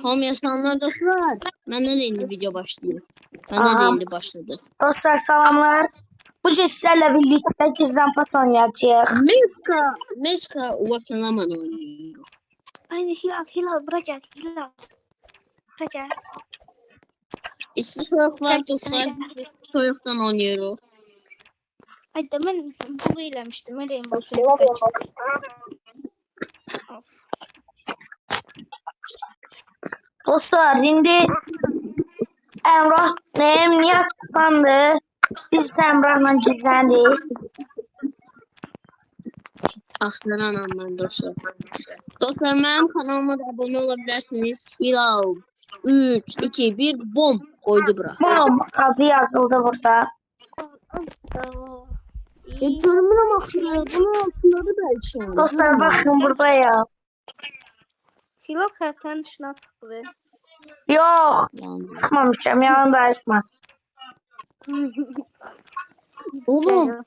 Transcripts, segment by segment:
Hamı yasanlar dostlar. Məndən də indi video başlayır. Məndən də Aha. indi başladı. Dostlar salamlar. Bugün sizlerle birlikte gizlen pas oynayacağız. Meska vatanlaman oynuyor. Aynen Hilal bırak gel Hilal. Bırak gel. İşte soğuk var dostlar. Soğuktan oynuyoruz. Ay da ben bunu ilemiştim. Öyleyim boşuna. Of. Dostlar şimdi Emrah Nihat tıkandı. Biz de Emrah'la gizlendik. Axtaranam mən dostlar. Dostlar mənim kanalıma da abone olabilirsiniz. Hilal 3, 2, 1 bom koydu bura. Bom adı yazıldı burada. Görmürəm axırı. Bunun altında da belki. Dostlar bakın burada ya. Hilal kartın dışına sıkılıyor. Yok. Çıkmamışım yanında açma. Oğlum.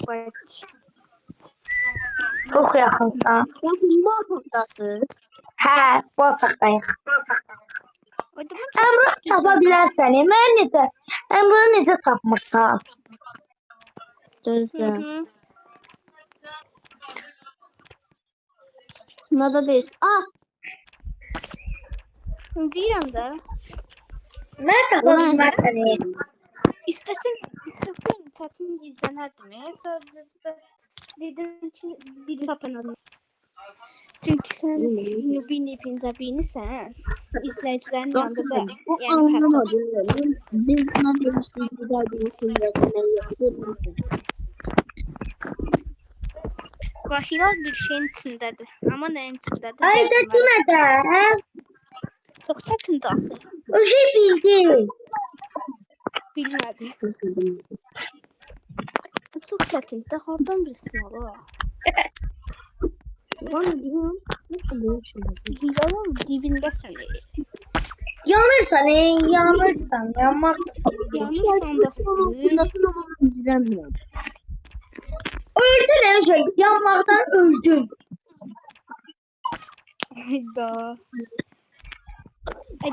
Çok yakınsan. Bakın bu otaqdasınız. He bu otaqdayıq. Emrah tapa bilərsən. Mən necə? Emrah'ı necə tapmırsan? Gözlə. Sınada deyiz. Ah! Deyirəm də. Mən tapa bilmərsən. İstəsən çətin gizlənərdim. Sadəcə dedim ki biri tapanadım. Çünkü sen Nubin'sen izleyicilerin yanında da yani Anlamadım. Biz buna demiştik. Güzel bir okul Hilal bir şeyin içindedir. Ama neyin içindedir? Ay da demə. Çok çətindir axı. O şey bildi. Bilmədi. Çok çətindir. Hardan bilsin ola? Bana diyorum. Hilalın dibindəsən. Yanırsan, yanırsan. Yanmaq. Yanırsan da Düzəlmirəm. Öldün Emre. Yanmaqdan öldün. Hayda.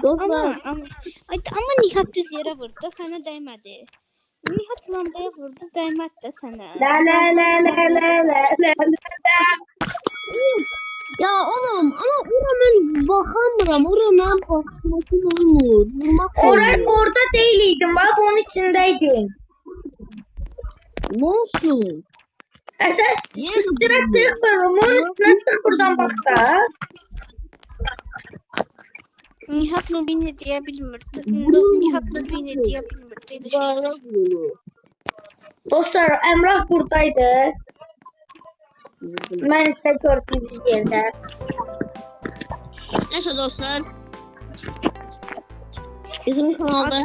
Dostlar. Ama Nihat düz yere vurdu da sana değmedi. Nihat lambaya vurdu değmedi de sana. La. Ya oğlum ama ora mən baxamıram. Ora mənim pasmasım olmur. Orada değildim. Bak onun içindeydin. Ne olsun? Üstüne tıkmıyorum. Onun üstüne tık buradan bak da. Nihat Nubin'i diyebilmirdi. Nihat Nubin'i diyebilmirdi. Dostlar Emrah buradaydı. Ben işte gördüğünüz yerde. Neyse dostlar. Bizim kanalda